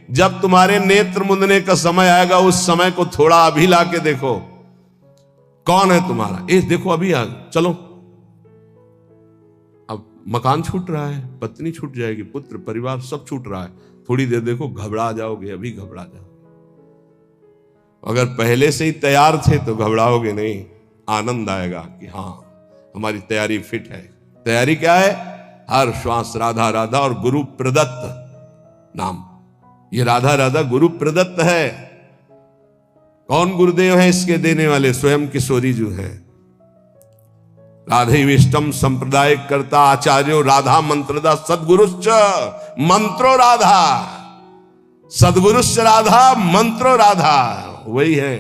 जब तुम्हारे नेत्र मुंदने का समय आएगा, उस समय को थोड़ा अभी ला के देखो, कौन है तुम्हारा? देखो अभी आ, चलो। अब मकान छूट रहा है, पत्नी छूट जाएगी, पुत्र परिवार सब छूट रहा है, थोड़ी देर देखो घबरा जाओगे, अभी घबरा जाओगे। अगर पहले से ही तैयार थे तो घबराओगे नहीं, आनंद आएगा कि हाँ हमारी तैयारी फिट है। तैयारी क्या है? हर श्वास राधा राधा और गुरु प्रदत्त नाम। ये राधा राधा गुरु प्रदत्त है। कौन गुरुदेव है इसके देने वाले? स्वयं किशोरी जी हैं। राधे विष्टम संप्रदाय करता आचार्यो राधा मंत्रदा सदगुरुश्च मंत्रो राधा। सदगुरुश्च राधा मंत्रो राधा। वही है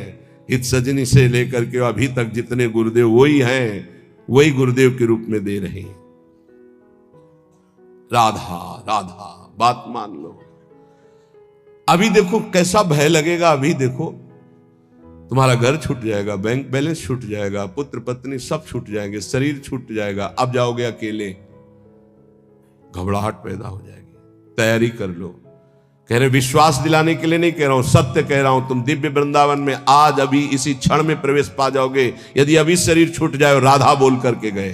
हित सजनी से लेकर के अभी तक जितने गुरुदेव वही हैं, वही गुरुदेव के रूप में दे रहे हैं। राधा राधा, बात मान लो। अभी देखो कैसा भय लगेगा। अभी देखो तुम्हारा घर छूट जाएगा, बैंक बैलेंस छूट जाएगा, पुत्र पत्नी सब छूट जाएंगे, शरीर छूट जाएगा, अब जाओगे अकेले, घबराहट पैदा हो जाएगी। तैयारी कर लो। कह रहे विश्वास दिलाने के लिए नहीं कह रहा हूं, सत्य कह रहा हूं। तुम दिव्य वृंदावन में आज अभी इसी क्षण में प्रवेश पा जाओगे, यदि अभी शरीर छूट जाए। राधा बोल करके गए।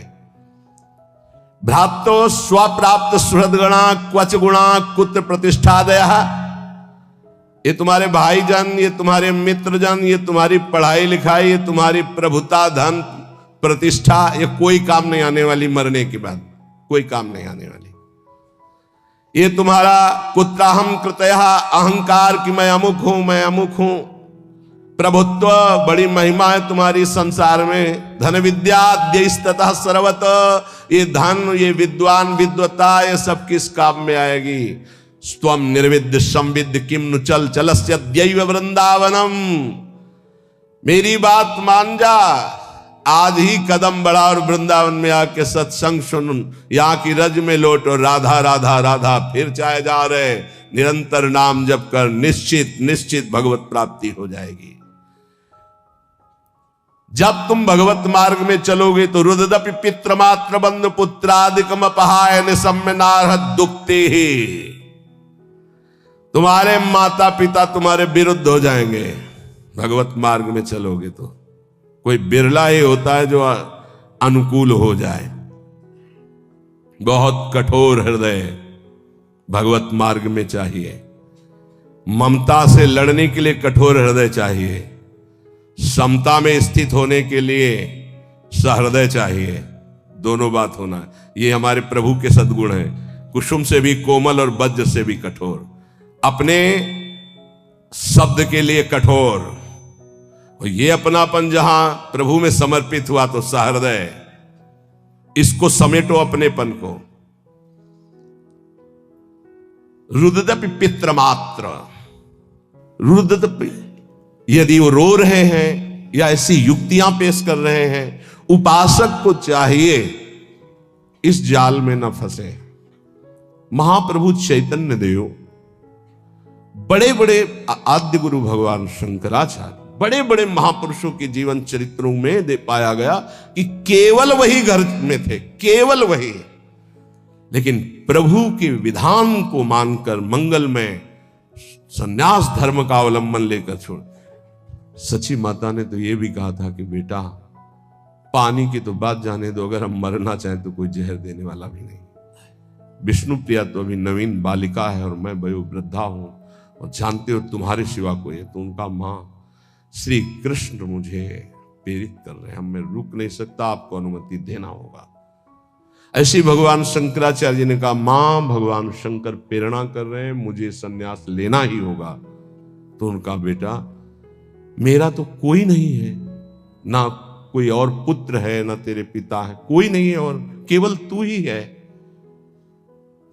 भ्रातो स्वप्राप्त सुहृदगणा क्वच गुणा कुत्र प्रतिष्ठादया। ये तुम्हारे भाईजान, ये तुम्हारे मित्रजन, ये तुम्हारी पढ़ाई लिखाई, ये तुम्हारी प्रभुता, धन, प्रतिष्ठा, ये कोई काम नहीं आने वाली। मरने के बाद कोई काम नहीं आने वाली। ये तुम्हारा कुत्राहम कृतया अहंकार कि मैं अमुक हूं, मैं अमुक हूं। प्रभुत्व, बड़ी महिमा है तुम्हारी संसार में। धन विद्या द्यस्ततः सर्वत। ये धन, ये विद्वान, विद्वता, ये सब किस काम में आएगी? स्वम निर्विद्य संविद्य किम नु चल चलस्य दैव वृंदावनम। मेरी बात मान जा, आज ही कदम बढ़ा और वृंदावन में आके सत्संग सुन, यहां की रज में लौट और राधा राधा राधा फिर चाहे जा रहे। निरंतर नाम जप कर, निश्चित निश्चित भगवत प्राप्ति हो जाएगी। जब तुम भगवत मार्ग में चलोगे तो रुददपि पितृमात्र बंधु पुत्रादिकम अपहाय निसम्य नारहत दुखते ही। तुम्हारे माता पिता तुम्हारे विरुद्ध हो जाएंगे भगवत मार्ग में चलोगे तो। कोई बिरला ही होता है जो अनुकूल हो जाए। बहुत कठोर हृदय भगवत मार्ग में चाहिए। ममता से लड़ने के लिए कठोर हृदय चाहिए। समता में स्थित होने के लिए सहृदय चाहिए। दोनों बात होना है। ये हमारे प्रभु के सद्गुण हैं। कुसुम से भी कोमल और वज्र से भी कठोर। अपने शब्द के लिए कठोर। और ये अपनापन जहां प्रभु में समर्पित हुआ तो सहृदय। इसको समेटो अपनेपन को। रुददपि पितृमात्र। रुददपि, यदि वो रो रहे हैं या ऐसी युक्तियां पेश कर रहे हैं, उपासक को चाहिए इस जाल में न फंसे। महाप्रभु चैतन्य देव, बड़े बड़े आद्य गुरु भगवान शंकराचार्य, बड़े बड़े महापुरुषों के जीवन चरित्रों में दे पाया गया कि केवल वही घर में थे, केवल वही। लेकिन प्रभु के विधान को मानकर मंगल में संन्यास धर्म का अवलंबन लेकर छोड़। सची माता ने तो यह भी कहा था कि बेटा पानी की तो बात जाने दो, अगर हम मरना चाहें तो कोई जहर देने वाला भी नहीं। विष्णु प्रिया तो अभी नवीन बालिका है और मैं वयोवृद्धा हूं और जानते हो तुम्हारे सिवा कोई है। तो उनका मां श्री कृष्ण मुझे प्रेरित कर रहे हैं, मैं रुक नहीं सकता, आपको अनुमति देना होगा। ऐसे भगवान शंकराचार्य जी ने कहा मां भगवान शंकर प्रेरणा कर रहे हैं, मुझे संन्यास लेना ही होगा। तो उनका बेटा मेरा तो कोई नहीं है, ना कोई और पुत्र है, ना तेरे पिता है, कोई नहीं है और केवल तू ही है।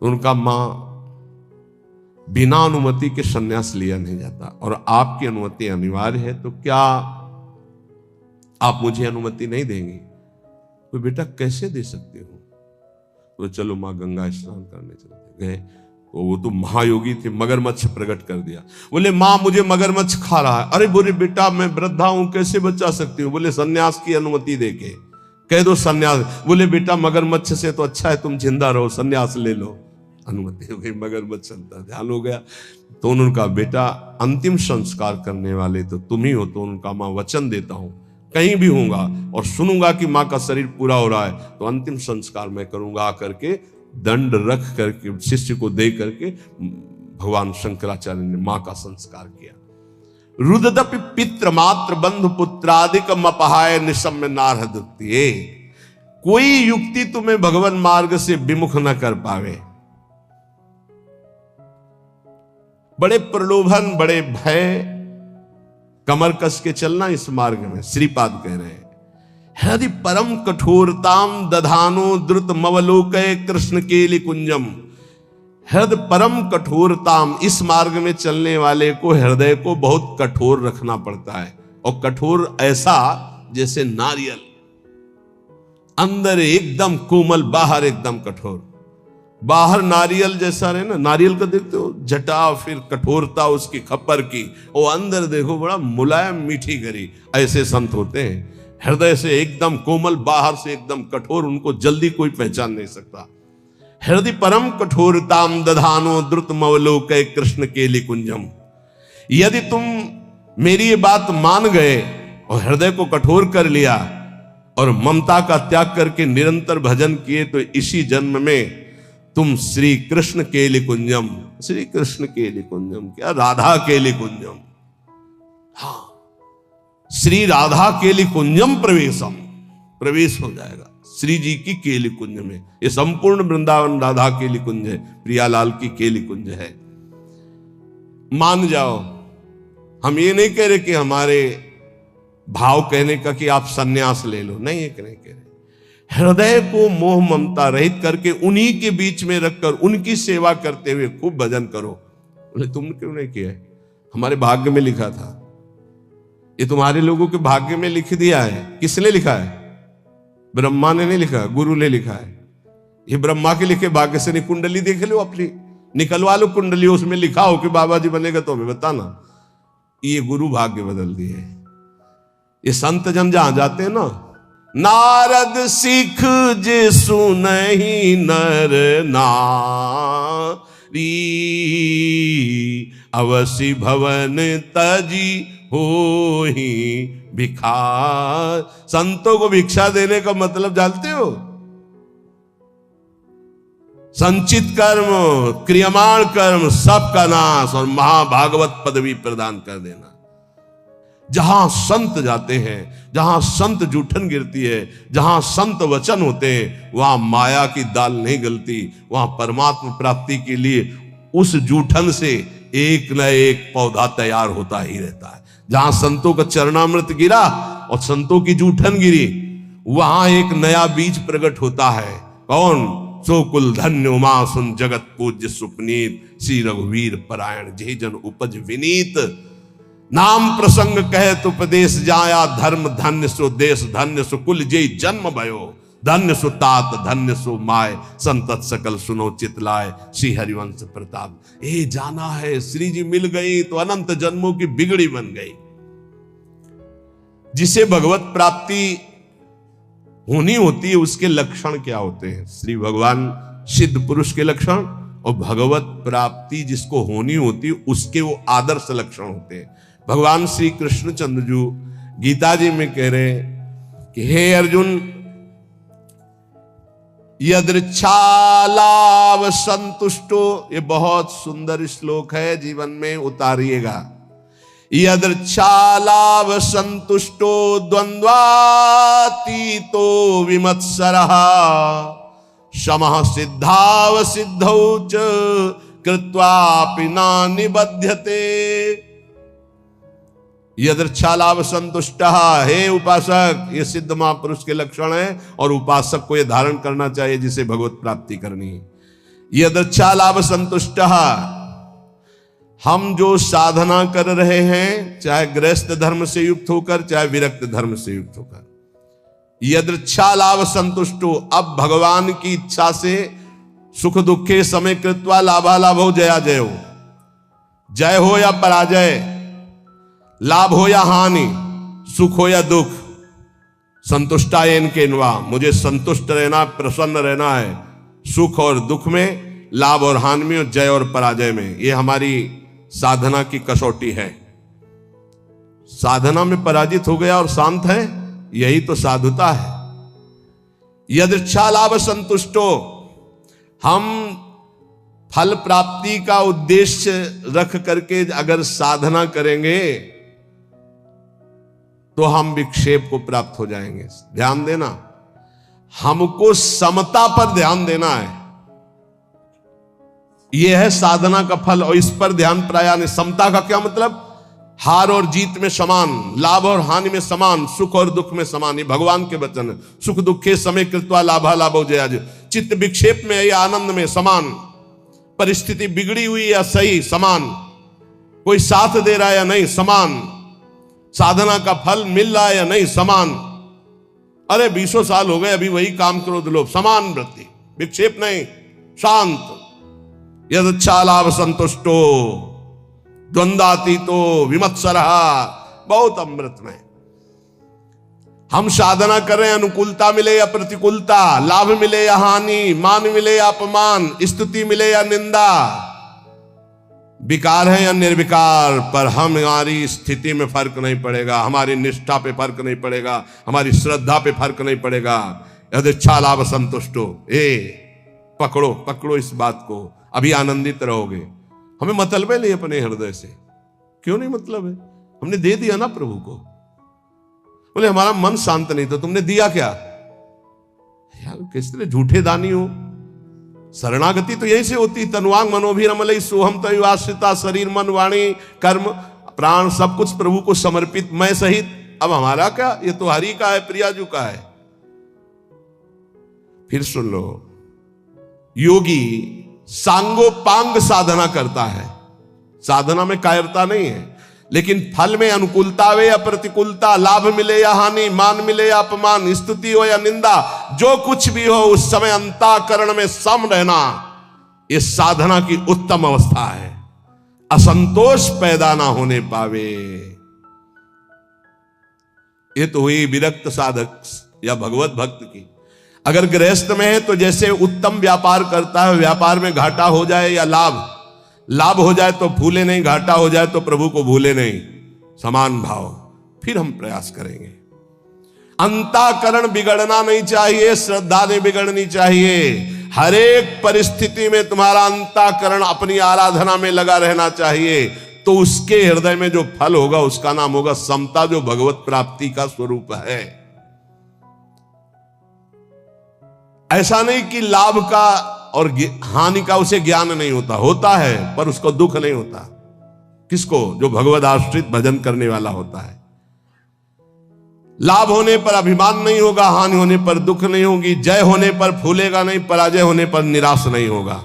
उनका मां बिना अनुमति के संन्यास लिया नहीं जाता और आपकी अनुमति अनिवार्य है, तो क्या आप मुझे अनुमति नहीं देंगे? तो बेटा कैसे दे सकते हो? तो चलो मां गंगा स्नान करने चलते गए। तो वो तो महायोगी थे, मगरमच्छ प्रकट कर दिया। बोले मां मुझे मगरमच्छ खा रहा है। अरे बोले बेटा मैं वृद्धा हूं, कैसे बचा सकती हूँ? बोले संन्यास की अनुमति देके कह दो संन्यास। बोले बेटा मगरमच्छ से तो अच्छा है तुम जिंदा रहो, संन्यास ले लो। अनुमति हो गई, मगरमच्छ चलता, ध्यान हो गया। तो उन्होंने कहा बेटा अंतिम संस्कार करने वाले तो तुम ही हो। तो उनका मां वचन देता हूं कहीं भी होऊंगा और सुनूंगा कि मां का शरीर पूरा हो रहा है तो अंतिम संस्कार मैं करूंगा। आकर के दंड रख करके शिष्य को दे करके भगवान शंकराचार्य ने मां का संस्कार किया। रुददपि पित्र मात्र बंधु पुत्रादिकम अपहाय निशम्य नारहदत्तिये। कोई युक्ति तुम्हें भगवान मार्ग से विमुख न कर पावे। बड़े प्रलोभन, बड़े भय, कमर कस के चलना इस मार्ग में। श्रीपाद कह रहे हैं हृदय परम कठोरताम दधानो द्रुत मवलोकय कृष्ण केलि कुंजम। हृदय परम कठोरताम, इस मार्ग में चलने वाले को हृदय को बहुत कठोर रखना पड़ता है। और कठोर ऐसा जैसे नारियल, अंदर एकदम कोमल, बाहर एकदम कठोर। बाहर नारियल जैसा रहे ना, नारियल का देखते हो जटा, फिर कठोरता उसकी खप्पर की, और अंदर देखो बड़ा मुलायम मीठी गरी। ऐसे संत होते हैं, हृदय से एकदम कोमल, बाहर से एकदम कठोर, उनको जल्दी कोई पहचान नहीं सकता। हृदय परम कठोरताम दधानो द्रुत मवलोकय कृष्ण केलि कुंजम। यदि तुम मेरी ये बात मान गए और हृदय को कठोर कर लिया और ममता का त्याग करके निरंतर भजन किए तो इसी जन्म में तुम श्री कृष्ण केलि कुंजम, श्री कृष्ण केलि कुंजम क्या, राधा केलि कुंजम, हाँ श्री राधा केलि कुंजम प्रवेशम, प्रवेश हो जाएगा श्री जी की केलि कुंज में। ये संपूर्ण वृंदावन राधा केलि कुंज है, प्रियालाल की केलि कुंज है। मान जाओ, हम ये नहीं कह रहे कि हमारे भाव कहने का कि आप सन्यास ले लो, नहीं, एक नहीं कह रहे। हृदय को मोह ममता रहित करके उन्हीं के बीच में रखकर उनकी सेवा करते हुए खूब भजन करो। बोले तुमने क्यों नहीं किया? हमारे भाग्य में लिखा था। ये तुम्हारे लोगों के भाग्य में लिख दिया है। किसने लिखा है? ब्रह्मा ने नहीं लिखा, गुरु ने लिखा है। ये ब्रह्मा के लिखे भाग्य से नहीं। कुंडली देख लो अपनी, निकलवा लो कुंडली, उसमें लिखा हो कि बाबा जी बनेगा तो हमें बताना। ये गुरु भाग्य बदल दिए। ये संत जन जहां जाते हैं ना, नारद सिख जे सुनहि नर नारी, अवसि भवन तजी होहि भिखार। संतों को भिक्षा देने का मतलब जानते हो? संचित कर्म, क्रियमाण कर्म सबका नाश और महाभागवत पदवी प्रदान कर देना। जहां संत जाते हैं, जहां संत जूठन गिरती है, जहां संत वचन होते हैं, वहां माया की दाल नहीं गलती। वहां परमात्मा प्राप्ति के लिए उस जूठन से एक न एक पौधा तैयार होता ही रहता है। जहां संतों का चरणामृत गिरा और संतों की जूठन गिरी, वहां एक नया बीज प्रकट होता है। कौन? सो कुल धन्य उमा सुन जगत पूज्य सुपनीत, श्री रघुवीर परायण जे जन उपज विनीत। नाम प्रसंग कहत उपदेश जाया, धर्म धन्य सो देश धन्य सो कुल जे जन्म भयो। धन्य सो तात धन्य सो माय, संतत सकल सुनो चितलाय, श्री हरिवंश प्रताप। ए जाना है श्री जी मिल गई तो अनंत जन्मों की बिगड़ी बन गई। जिसे भगवत प्राप्ति होनी होती है उसके लक्षण क्या होते हैं? श्री भगवान सिद्ध पुरुष के लक्षण और भगवत प्राप्ति जिसको होनी होती है उसके वो आदर्श लक्षण होते हैं। भगवान श्री कृष्णचंद्र जी गीता जी में कह रहे हैं कि हे अर्जुन, यदृच्छालाभ संतुष्टो, ये बहुत सुंदर श्लोक है, जीवन में उतारिएगा। यदृच्छालाभ संतुष्टो द्वंद्वातीतो विमत्सरः, शमः सिद्धाव सिद्धौ च कृत्वापि न निबध्यते। यदृच्छालाभ संतुष्ट, हे उपासक, ये सिद्ध महापुरुष के लक्षण है और उपासक को ये धारण करना चाहिए जिसे भगवत प्राप्ति करनी है। यदृच्छालाभ संतुष्ट, हम जो साधना कर रहे हैं, चाहे गृहस्थ धर्म से युक्त होकर चाहे विरक्त धर्म से युक्त होकर, यदृच्छालाभ संतुष्टो, अब भगवान की इच्छा से सुख दुखे समय कृत्वा लाभालाभ हो जया जय हो, जय हो या पराजय, लाभ हो या हानि, सुख हो या दुख, संतुष्टायन केनवा, मुझे संतुष्ट रहना, प्रसन्न रहना है सुख और दुख में, लाभ और हानि में, जय और पराजय में। ये हमारी साधना की कसौटी है। साधना में पराजित हो गया और शांत है, यही तो साधुता है। यदृच्छा लाभ संतुष्टो, हम फल प्राप्ति का उद्देश्य रख करके अगर साधना करेंगे तो हम विक्षेप को प्राप्त हो जाएंगे। ध्यान देना, हमको समता पर ध्यान देना है। यह है साधना का फल, और इस पर ध्यान प्राय नहीं। समता का क्या मतलब? हार और जीत में समान, लाभ और हानि में समान, सुख और दुख में समान। ये भगवान के वचन है। सुख दुखे समय कृत्वा लाभा लाभो जयाज। चित्त विक्षेप में या आनंद में समान, परिस्थिति बिगड़ी हुई या सही समान, कोई साथ दे रहा है या नहीं समान, साधना का फल मिल रहा है या नहीं समान। अरे 20 साल हो गए अभी वही काम क्रोध लोभ, समान वृत्ति, विक्षेप नहीं, शांत। यदच्छा लाभ संतुष्टो द्वंद्वातीतो विमत्सरः, बहुत अमृत में। हम साधना कर रहे हैं, अनुकूलता मिले या प्रतिकूलता, लाभ मिले या हानि, मान मिले या अपमान, स्तुति मिले या निंदा, विकार है या निर्विकार, पर हमारी स्थिति में फर्क नहीं पड़ेगा, हमारी निष्ठा पे फर्क नहीं पड़ेगा, हमारी श्रद्धा पे फर्क नहीं पड़ेगा। यदृच्छा लाभ संतुष्टो, पकड़ो पकड़ो इस बात को, अभी आनंदित रहोगे। हमें मतलब है नहीं अपने हृदय से, क्यों नहीं मतलब है? हमने दे दिया ना प्रभु को। बोले हमारा मन शांत नहीं, तो तुमने दिया क्या? यार किस तरह झूठे दानी हो। शरणागति तो यही से होती, तनुवांग मनोभिरमलई सोहम तयुवाश्रिता, शरीर मन वाणी कर्म प्राण सब कुछ प्रभु को समर्पित, मैं सहित। अब हमारा क्या, ये तो हरि का है, प्रियाजू का है। फिर सुन लो, योगी सांगोपांग साधना करता है। साधना में कायरता नहीं है, लेकिन फल में अनुकूलता वे या प्रतिकूलता, लाभ मिले या हानि, मान मिले या अपमान, स्तुति हो या निंदा, जो कुछ भी हो उस समय अंतःकरण में सम रहना, ये साधना की उत्तम अवस्था है। असंतोष पैदा ना होने पावे। ये तो हुई विरक्त साधक या भगवत भक्त की। अगर गृहस्थ में है तो जैसे उत्तम व्यापार करता है, व्यापार में घाटा हो जाए या लाभ हो जाए तो भूले नहीं, घाटा हो जाए तो प्रभु को भूले नहीं, समान भाव। फिर हम प्रयास करेंगे। अंतःकरण बिगड़ना नहीं चाहिए, श्रद्धा नहीं बिगड़नी चाहिए। हर एक परिस्थिति में तुम्हारा अंतःकरण अपनी आराधना में लगा रहना चाहिए, तो उसके हृदय में जो फल होगा उसका नाम होगा समता, जो भगवत प्राप्ति का स्वरूप है। ऐसा नहीं कि लाभ का और हानि का उसे ज्ञान नहीं होता, होता है, पर उसको दुख नहीं होता। किसको? जो भगवद आश्रित भजन करने वाला होता है। लाभ होने पर अभिमान नहीं होगा, हानि होने पर दुख नहीं होगी, जय होने पर फूलेगा नहीं, पराजय होने पर निराश नहीं होगा।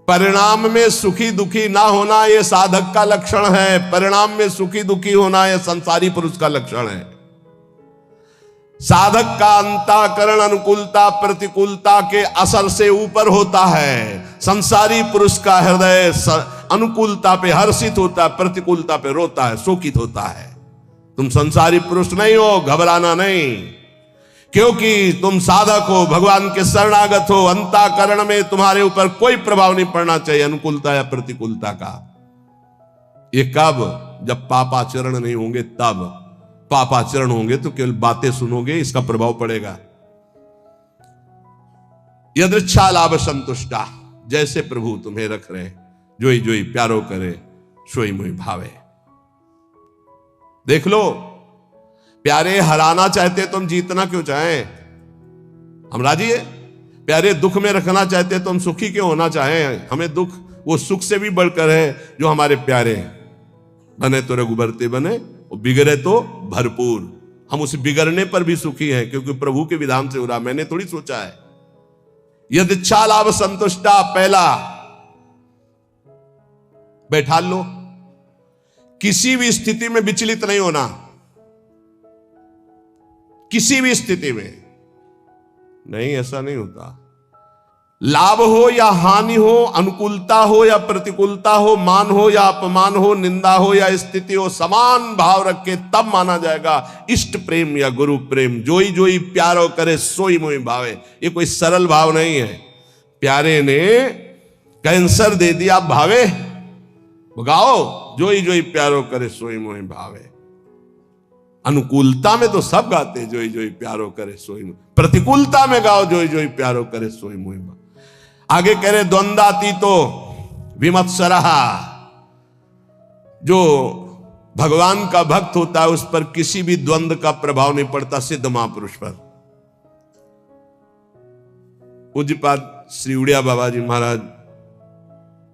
परिणाम में सुखी दुखी ना होना यह साधक का लक्षण है। परिणाम में सुखी दुखी होना यह संसारी पुरुष का लक्षण है। साधक का अंतःकरण अनुकूलता प्रतिकूलता के असर से ऊपर होता है। संसारी पुरुष का हृदय अनुकूलता पे हर्षित होता है, प्रतिकूलता पे रोता है, शोकित होता है। तुम संसारी पुरुष नहीं हो, घबराना नहीं, क्योंकि तुम साधक हो, भगवान के शरणागत हो। अंतःकरण में तुम्हारे ऊपर कोई प्रभाव नहीं पड़ना चाहिए अनुकूलता या प्रतिकूलता का। ये कब? जब पापाचरण नहीं होंगे तब। पापाचरण होंगे तो केवल बातें सुनोगे, इसका प्रभाव पड़ेगा। यदृच्छा लाभ संतुष्टा, जैसे प्रभु तुम्हें रख रहे, जोई जोई प्यारो करे, सोई मोई भावे। देख लो, प्यारे हराना चाहते तुम, जीतना क्यों चाहें? हम राजी है। प्यारे दुख में रखना चाहते तुम, सुखी क्यों होना चाहें? हमें दुख वो सुख से भी बढ़कर है जो हमारे प्यारे बने तो रघुबरते बने, और बिगड़े तो भरपूर। हम उस बिगड़ने पर भी सुखी हैं, क्योंकि प्रभु के विधान से हो रहा, मैंने थोड़ी सोचा है। यदृच्छा लाभ संतुष्टा, पहला बैठा लो, किसी भी स्थिति में विचलित नहीं होना। किसी भी स्थिति में नहीं, ऐसा नहीं होता। लाभ हो या हानि हो, अनुकूलता हो या प्रतिकूलता हो, मान हो या अपमान हो, निंदा हो या स्थिति हो, समान भाव रख के तब माना जाएगा इष्ट प्रेम या गुरु प्रेम। जोई जोई प्यारो करे, सोई मोई भावे। ये कोई सरल भाव नहीं है। प्यारे ने कैंसर दे दिया भावे, गाओ जोई जोई प्यारो करे सोई मोहि भावे। अनुकूलता में तो सब गाते जोई जोई प्यारो करे सोई मोहि, प्रतिकूलता में गाओ जोई जोई प्यारो करे सोई मोहि भावे। आगे कह रहे द्वंद्वातीतो विमत्सरः, जो भगवान का भक्त होता है उस पर किसी भी द्वंद्व का प्रभाव नहीं पड़ता, सिद्ध महापुरुष पर। पूज्यपाद श्री उड़िया बाबा जी महाराज,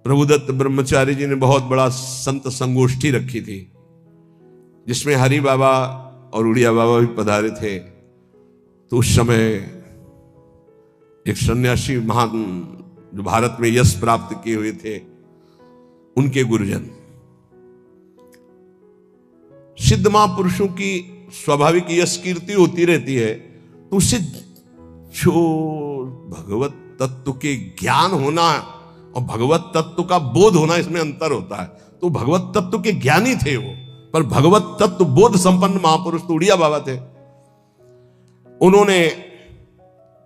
प्रभुदत्त ब्रह्मचारी जी ने बहुत बड़ा संत संगोष्ठी रखी थी, जिसमें हरि बाबा और उड़िया बाबा भी पधारे थे। तो उस समय एक सन्यासी महान जो भारत में यश प्राप्त किए हुए थे, उनके गुरुजन, सिद्ध महापुरुषों की स्वाभाविक यश कीर्ति होती रहती है, तो उससे जो भगवत तत्व के ज्ञान होना और भगवत तत्व का बोध होना, इसमें अंतर होता है। तो भगवत तत्व के ज्ञानी थे वो, पर भगवत तत्व बोध संपन्न महापुरुष तो उड़िया बाबा थे। उन्होंने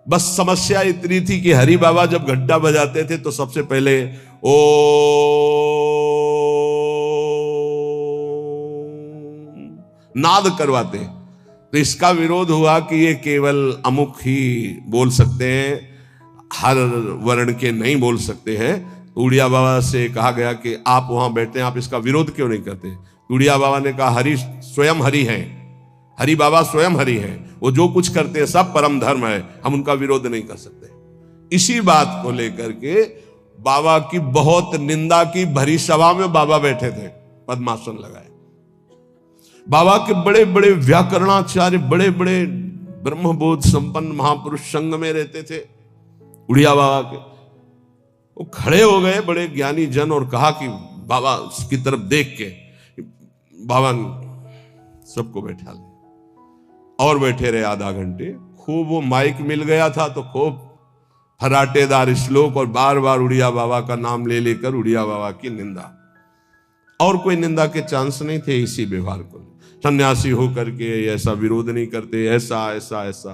बस समस्या इतनी थी कि हरि बाबा जब घंटा बजाते थे तो सबसे पहले ओ नाद करवाते, तो इसका विरोध हुआ कि ये केवल अमुक ही बोल सकते हैं, हर वर्ण के नहीं बोल सकते हैं। उड़िया बाबा से कहा गया कि आप वहां बैठते हैं, आप इसका विरोध क्यों नहीं करते? उड़िया बाबा ने कहा हरि स्वयं हरि हैं, हरि बाबा स्वयं हरि हैं, वो जो कुछ करते हैं सब परम धर्म है, हम उनका विरोध नहीं कर सकते। इसी बात को लेकर के बाबा की बहुत निंदा की भरी सभा में बाबा बैठे थे, पद्मासन लगाए। बाबा के बड़े बड़े व्याकरणाचार्य, बड़े बड़े ब्रह्मबोध संपन्न महापुरुष संग में रहते थे उड़िया बाबा के। वो खड़े हो गए बड़े ज्ञानी जन और कहा कि बाबा की तरफ देख के, बाबा सबको बैठा ले और बैठे रहे आधा घंटे। खूब वो माइक मिल गया था तो खूब फराटेदार श्लोक और बार बार उड़िया बाबा का नाम ले लेकर उड़िया बाबा की निंदा, और कोई निंदा के चांस नहीं थे। इसी व्यवहार को सन्यासी होकर के ऐसा विरोध नहीं करते, ऐसा ऐसा ऐसा।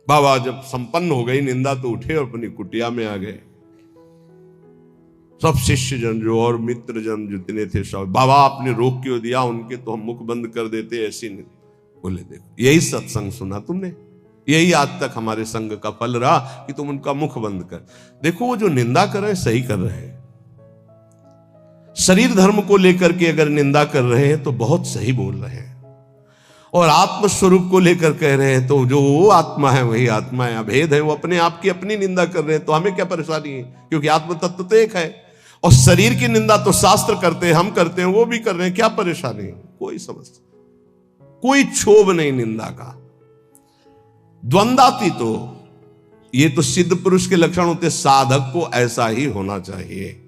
बाबा जब संपन्न हो गई निंदा तो उठे और अपनी कुटिया में आ गए। सब शिष्य जन जो और मित्र जन जितने थे सब, बाबा आपने रोक क्यों दिया, उनके तो हम मुख बंद कर देते, ऐसी नहीं। बोले देखो यही सत्संग सुना तुमने, यही आज तक हमारे संग का फल रहा कि तुम उनका मुख बंद कर। देखो वो जो निंदा कर रहे हैं सही कर रहे हैं, शरीर धर्म को लेकर के अगर निंदा कर रहे हैं तो बहुत सही बोल रहे हैं, और आत्म स्वरूप को लेकर कह रहे हैं तो जो वो आत्मा है वही आत्मा है, अभेद है, वो अपने आप की अपनी निंदा कर रहे हैं, तो हमें क्या परेशानी है, क्योंकि आत्म तत्व तो एक है। और शरीर की निंदा तो शास्त्र करते हैं, हम करते हैं, वो भी कर रहे हैं, क्या परेशानी है? कोई समस्या, कोई क्षोभ नहीं निंदा का। द्वंद्वातीत तो ये तो सिद्ध पुरुष के लक्षण होते, साधक को ऐसा ही होना चाहिए।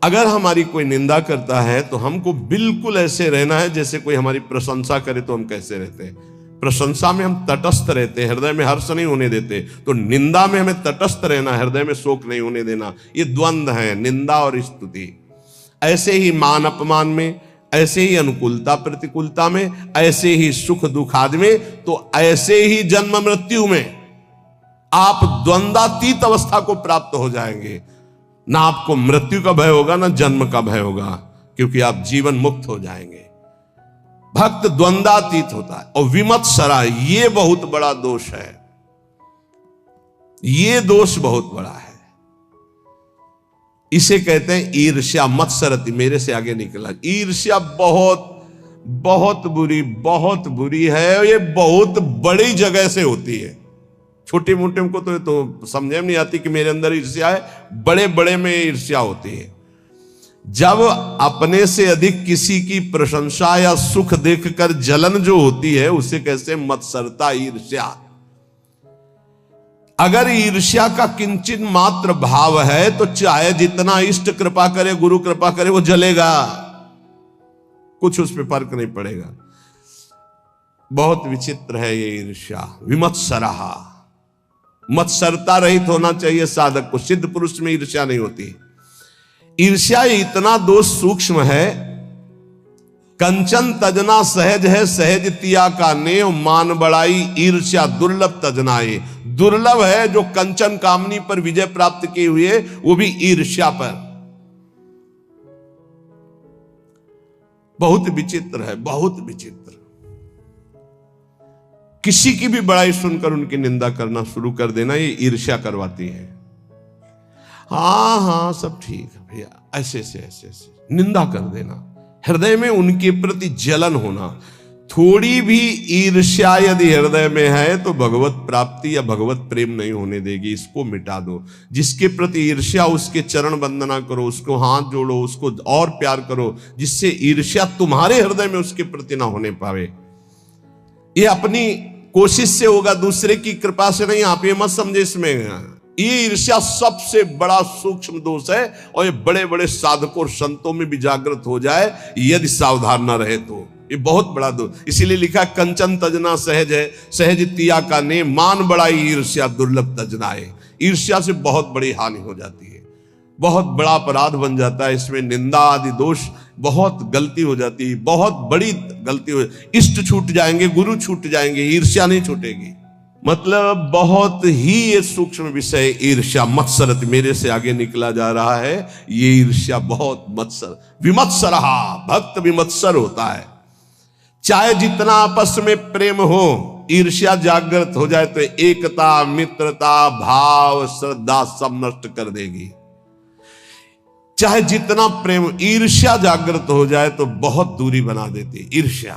अगर हमारी कोई निंदा करता है तो हमको बिल्कुल ऐसे रहना है जैसे कोई हमारी प्रशंसा करे तो हम कैसे रहते हैं। प्रशंसा में हम तटस्थ रहते हैं, हृदय में हर्ष नहीं होने देते, तो निंदा में हमें तटस्थ रहना, हृदय में शोक नहीं होने देना। ये द्वंद्व है, निंदा और स्तुति। ऐसे ही मान अपमान में, ऐसे ही अनुकूलता प्रतिकूलता में, ऐसे ही सुख दुख आदि में, तो ऐसे ही जन्म मृत्यु में आप द्वंद्वातीत अवस्था को प्राप्त हो जाएंगे। ना आपको मृत्यु का भय होगा, ना जन्म का भय होगा, क्योंकि आप जीवन मुक्त हो जाएंगे। भक्त द्वंद्वातीत होता है। और विमत्सरा, ये बहुत बड़ा दोष है, ये दोष बहुत बड़ा है। इसे कहते हैं ईर्ष्या। मत्सरति, मेरे से आगे निकला। ईर्ष्या बहुत बहुत बुरी है। ये बहुत बड़ी जगह से होती है, छोटे मोटे को तो समझ में नहीं आती कि मेरे अंदर ईर्ष्या है, बड़े बड़े में ईर्ष्या होती है। जब अपने से अधिक किसी की प्रशंसा या सुख देखकर जलन जो होती है, उसे कैसे मत्सरता, ईर्ष्या। अगर ईर्ष्या का किंचित मात्र भाव है तो चाहे जितना इष्ट कृपा करे, गुरु कृपा करे, वो जलेगा, कुछ उस पर फर्क नहीं पड़ेगा। बहुत विचित्र है ये ईर्ष्या। विमत्सरहा, मत्सरता रहित होना चाहिए साधक को। सिद्ध पुरुष में ईर्ष्या नहीं होती। ईर्ष्या इतना दोष सूक्ष्म है। कंचन तजना सहज है, सहज तिया का नेव, मान बड़ाई ईर्ष्या दुर्लभ तजनाए। दुर्लभ है जो कंचन कामनी पर विजय प्राप्त किए हुए, वो भी ईर्ष्या पर। बहुत विचित्र है, बहुत विचित्र। किसी की भी बड़ाई सुनकर उनकी निंदा करना शुरू कर देना, ये ईर्ष्या करवाती है। हाँ हाँ सब ठीक है भैया, ऐसे ऐसे निंदा कर देना, हृदय में उनके प्रति जलन होना। थोड़ी भी ईर्ष्या यदि हृदय में है तो भगवत प्राप्ति या भगवत प्रेम नहीं होने देगी। इसको मिटा दो। जिसके प्रति ईर्ष्या, उसके चरण वंदना करो, उसको हाथ जोड़ो, उसको और प्यार करो, जिससे ईर्ष्या तुम्हारे हृदय में उसके प्रति ना होने पावे। ये अपनी कोशिश से होगा, दूसरे की कृपा से नहीं। आप ये मत समझे इसमें, ये ईर्ष्या सबसे बड़ा सूक्ष्म दोष है, और ये बड़े बड़े साधकों और संतों में भी जागृत हो जाए यदि सावधान ना रहे तो ये बहुत बड़ा दोष। इसीलिए लिखा कंचन तजना सहज है, सहज तिया का ने, मान बड़ाई ईर्ष्या दुर्लभ तजनाए। ईर्ष्या से बहुत बड़ी हानि हो जाती है, बहुत बड़ा अपराध बन जाता है। इसमें निंदा आदि दोष, बहुत गलती हो जाती है, बहुत बड़ी गलती हो। इष्ट छूट जाएंगे, गुरु छूट जाएंगे, ईर्ष्या नहीं छूटेगी। मतलब बहुत ही ये सूक्ष्म विषय ईर्ष्या। मत्सरत मेरे से आगे निकला जा रहा है, ये ईर्ष्या बहुत मत्सर, विमत्सरहा, भक्त विमत्सर होता है। चाहे जितना आपस में प्रेम हो, ईर्ष्या जागृत हो जाए तो एकता, मित्रता, भाव, श्रद्धा सब नष्ट कर देगी। चाहे जितना प्रेम, ईर्ष्या जागृत हो जाए तो बहुत दूरी बना देती ईर्ष्या।